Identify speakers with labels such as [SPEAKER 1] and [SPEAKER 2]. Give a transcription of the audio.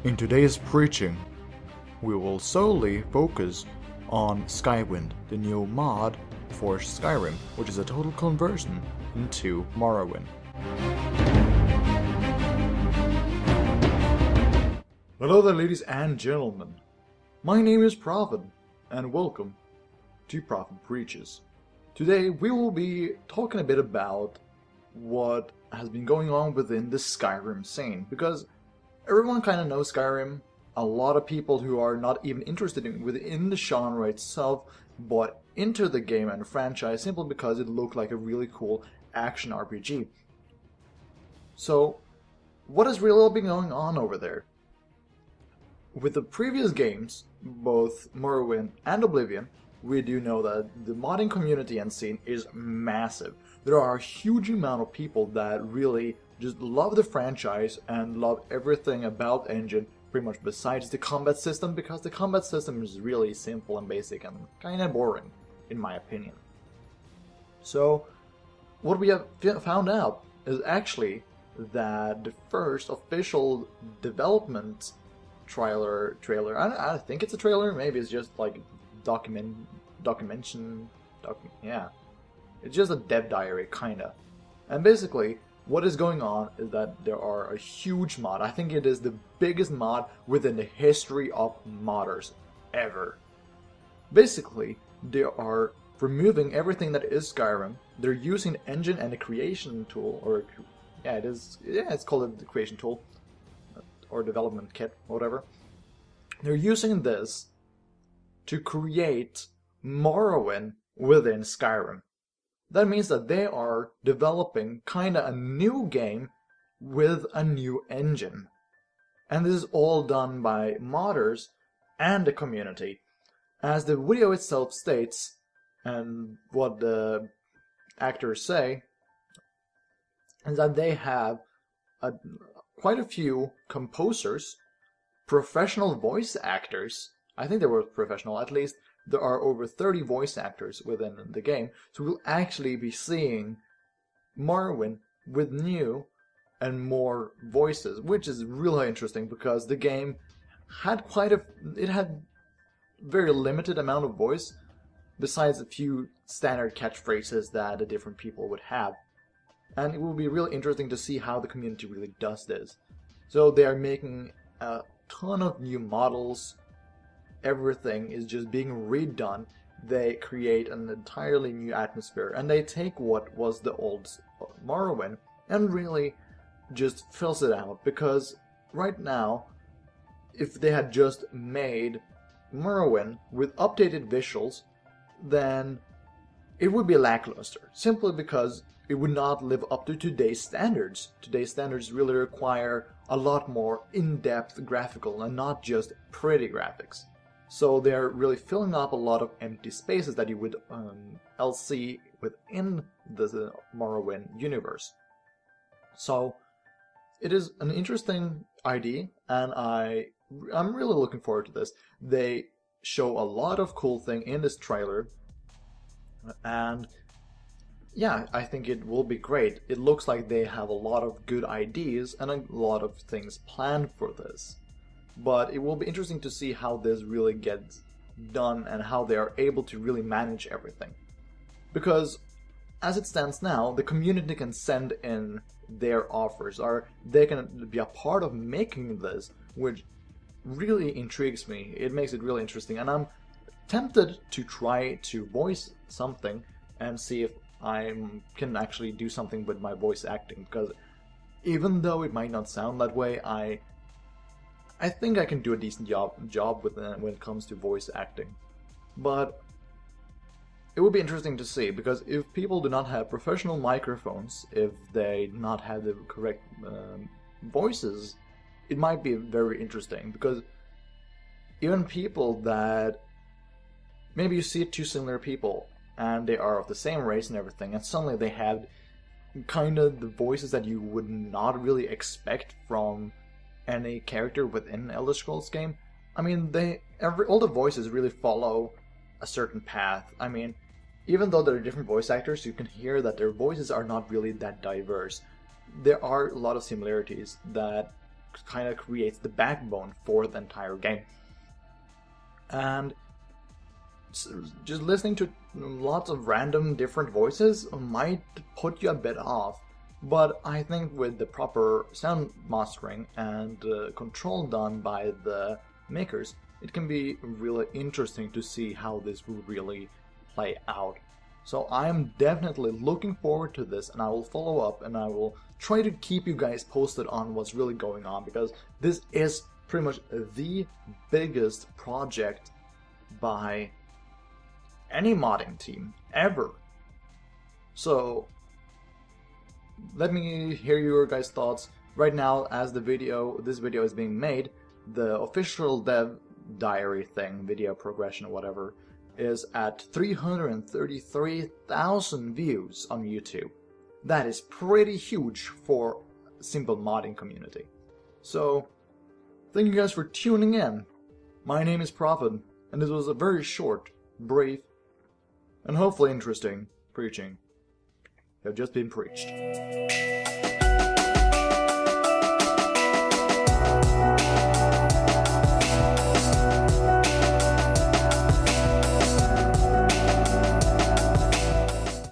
[SPEAKER 1] In today's preaching, we will solely focus on Skywind, the new mod for Skyrim, which is a total conversion into Morrowind. Hello there, ladies and gentlemen. My name is Prophet, and welcome to Prophet Preaches. Today we will be talking a bit about what has been going on within the Skyrim scene, because everyone kind of knows Skyrim. A lot of people who are not even interested within the genre itself bought into the game and franchise simply because it looked like a really cool action RPG. So, what has really been going on over there? With the previous games, both Morrowind and Oblivion, we do know that the modding community and scene is massive. There are a huge amount of people that really just love the franchise and love everything about the engine, pretty much besides the combat system, because the combat system is really simple and basic and kinda boring, in my opinion. So, what we have found out is actually that the first official development trailer, I think it's a trailer, maybe it's just like yeah. It's just a dev diary, kinda. And basically, what is going on is that there are a huge mod. I think it is the biggest mod within the history of modders ever. Basically, they are removing everything that is Skyrim. They're using the engine and the creation tool, or it's called the creation tool, or development kit, whatever. They're using this to create Morrowind within Skyrim. That means that they are developing kinda a new game with a new engine. And this is all done by modders and the community. As the video itself states, and what the actors say, is that they have quite a few composers, professional voice actors. I think they were professional, at least there are over 30 voice actors within the game, so we'll actually be seeing Morrowind with new and more voices, which is really interesting because the game had it had very limited amount of voice, besides a few standard catchphrases that the different people would have. And it will be really interesting to see how the community really does this. So they are making a ton of new models. Everything is just being redone. They create an entirely new atmosphere, and they take what was the old Morrowind and really just fills it out, because right now, if they had just made Morrowind with updated visuals, then it would be lackluster, simply because it would not live up to today's standards. Today's standards really require a lot more in-depth graphical and not just pretty graphics. So they're really filling up a lot of empty spaces that you would else see within the Morrowind universe. So it is an interesting idea, and I'm really looking forward to this. They show a lot of cool thing in this trailer, and yeah, I think it will be great. It looks like they have a lot of good ideas and a lot of things planned for this. But it will be interesting to see how this really gets done and how they are able to really manage everything. Because as it stands now, the community can send in their offers, or they can be a part of making this, which really intrigues me. It makes it really interesting, and I'm tempted to try to voice something and see if I can actually do something with my voice acting, because even though it might not sound that way, I think I can do a decent job with it when it comes to voice acting. But it would be interesting to see, because if people do not have professional microphones, if they do not have the correct voices, it might be very interesting, because even people that maybe you see two similar people and they are of the same race and everything, and suddenly they have kind of the voices that you would not really expect from any character within an Elder Scrolls game. I mean, all the voices really follow a certain path. I mean, even though there are different voice actors, you can hear that their voices are not really that diverse. There are a lot of similarities that kind of creates the backbone for the entire game. And just listening to lots of random different voices might put you a bit off, but I think with the proper sound mastering and control done by the makers, it can be really interesting to see how this will really play out. So I am definitely looking forward to this, and I will follow up and I will try to keep you guys posted on what's really going on, because this is pretty much the biggest project by any modding team ever. So let me hear your guys' thoughts. Right now, as this video is being made, the official dev diary thing, video progression or whatever, is at 333,000 views on YouTube. That is pretty huge for a simple modding community. So thank you guys for tuning in. My name is Prophet, and this was a very short, brief, and hopefully interesting preaching. Have just been preached.